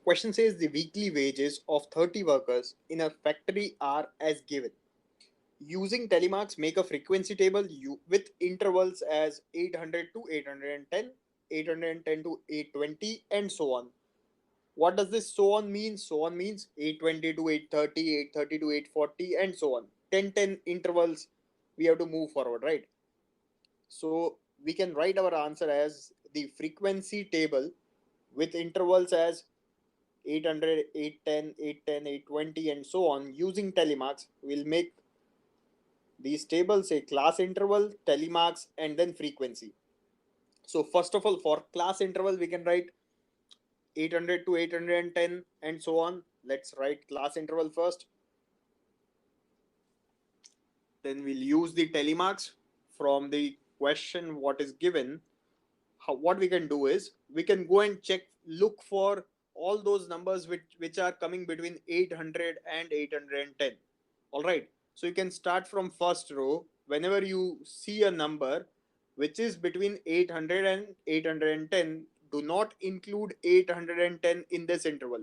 Question says the weekly wages of 30 workers in a factory are as given. Using telemarks, make a frequency table with intervals as 800 to 810, 810 to 820, and so on. What does this so on mean? So on means 820 to 830, 830 to 840, and so on. 10 intervals we have to move forward, right? So we can write our answer as the frequency table with intervals as 800, 810, 810, 820, and so on. Using telemarks, we'll make these tables a class interval, telemarks, and then frequency. So first of all, for class interval, we can write 800 to 810 and so on. Let's write class interval first. Then we'll use the telemarks from the question what is given. What we can do is we can go and look for all those numbers which are coming between 800 and 810. All right. So you can start from first row. Whenever you see a number which is between 800 and 810, do not include 810 in this interval.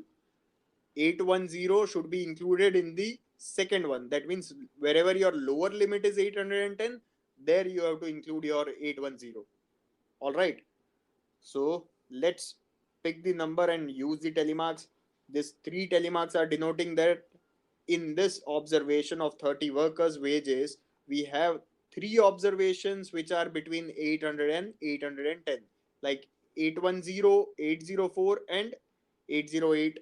810 should be included in the second one. That means wherever your lower limit is 810, there you have to include your 810. All right. So let's pick the number and use the telemarks. These three telemarks are denoting that in this observation of 30 workers' wages, we have three observations which are between 800 and 810, like 810, 804, and 808.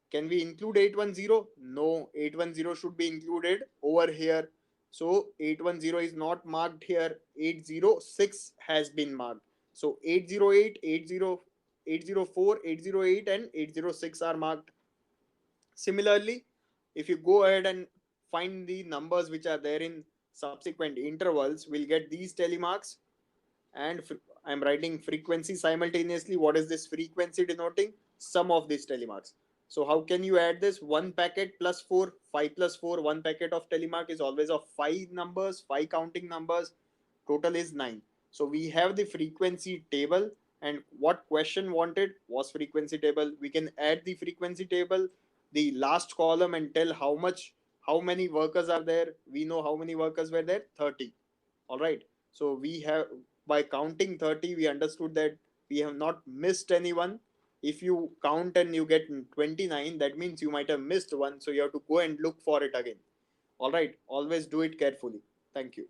Can we include 810? No, 810 should be included over here. So 810 is not marked here. 806 has been marked. So 808, 804, 808, and 806 are marked. Similarly, if you go ahead and find the numbers which are there in subsequent intervals, we'll get these telemarks. And I'm writing frequency simultaneously. What is this frequency denoting? Sum of these telemarks. So how can you add this? 1 packet plus 4, 5 plus 4, 1 packet of telemark is always of 5 numbers, 5 counting numbers. Total is 9. So we have the frequency table, and what question wanted was frequency table. We can add the frequency table, the last column, and tell how many workers are there. We know how many workers were there, 30. All right. So we have, by counting 30, we understood that we have not missed anyone. If you count and you get 29, that means you might have missed one. So you have to go and look for it again. All right. Always do it carefully. Thank you.